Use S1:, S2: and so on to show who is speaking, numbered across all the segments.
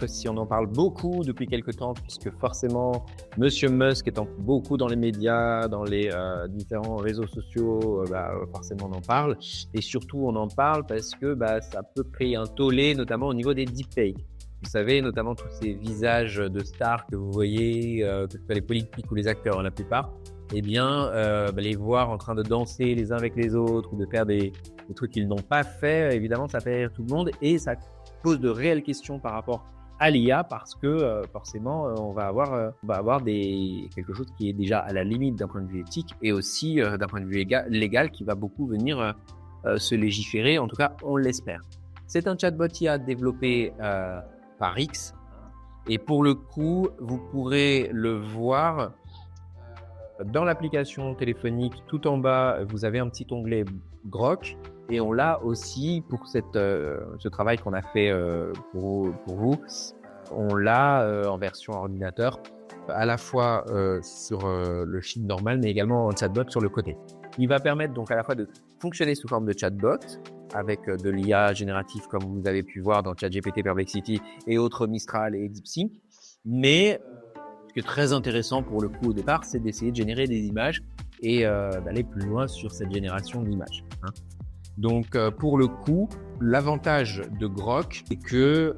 S1: chiffres aussi, on en parle beaucoup depuis quelque temps puisque forcément Monsieur Musk étant beaucoup dans les médias, dans les différents réseaux sociaux, forcément on en parle et surtout on en parle parce que ça peut créer un tollé notamment au niveau des deepfakes. Vous savez, notamment tous ces visages de stars que vous voyez, que ce soit les politiques ou les acteurs, la plupart, les voir en train de danser les uns avec les autres ou de faire des trucs qu'ils n'ont pas fait, évidemment, ça fait rire tout le monde et ça pose de réelles questions par rapport à l'IA parce que forcément, on va avoir quelque chose qui est déjà à la limite d'un point de vue éthique et aussi d'un point de vue légal qui va beaucoup venir se légiférer, en tout cas, on l'espère. C'est un chatbot IA développé par X et pour le coup, vous pourrez le voir dans l'application téléphonique. Tout en bas, vous avez un petit onglet Grok et on l'a aussi pour ce travail qu'on a fait pour vous. On l'a en version ordinateur, à la fois sur le feed normal, mais également en chatbot sur le côté. Il va permettre donc à la fois de fonctionner sous forme de chatbot avec de l'IA générative comme vous avez pu voir dans ChatGPT, Perplexity et autres Mistral et DeepSeek. Mais ce qui est très intéressant pour le coup au départ, c'est d'essayer de générer des images et d'aller plus loin sur cette génération d'images. Donc pour le coup, l'avantage de Grok, c'est que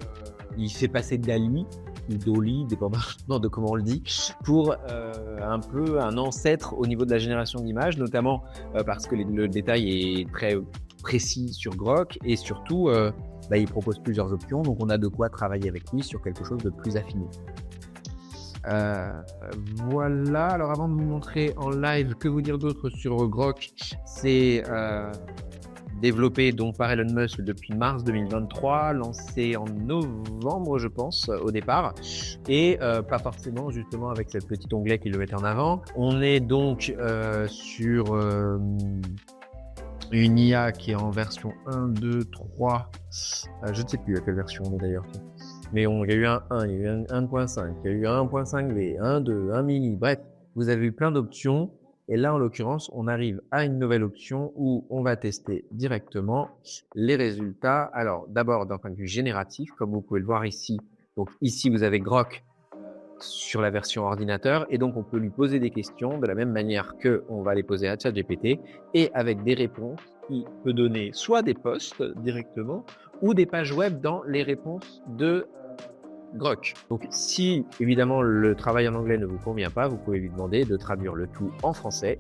S1: il fait passer DALL-E ou DALL-E, dépendamment de comment on le dit, pour un peu un ancêtre au niveau de la génération d'images, notamment parce que le détail est très précis sur Grok et surtout, il propose plusieurs options, donc on a de quoi travailler avec lui sur quelque chose de plus affiné. Voilà, alors avant de vous montrer en live, que vous dire d'autre sur Grok, c'est développé donc par Elon Musk depuis mars 2023, lancé en novembre je pense au départ et pas forcément justement avec cette petite onglet qui le mettait en avant. On est donc sur une IA qui est en version 1, 2, 3, je ne sais plus à quelle version on est d'ailleurs. Mais il y a eu un 1, il y a eu un 1.5, il y a eu un 1.5V, un 2, un mini, bref, vous avez eu plein d'options. Et là, en l'occurrence, on arrive à une nouvelle option où on va tester directement les résultats. Alors, d'abord, d'un point de vue génératif, comme vous pouvez le voir ici. Donc ici, vous avez Grok sur la version ordinateur et donc on peut lui poser des questions de la même manière que on va les poser à ChatGPT et avec des réponses qui peut donner soit des posts directement ou des pages web dans les réponses de Grok. Donc si évidemment le travail en anglais ne vous convient pas, vous pouvez lui demander de traduire le tout en français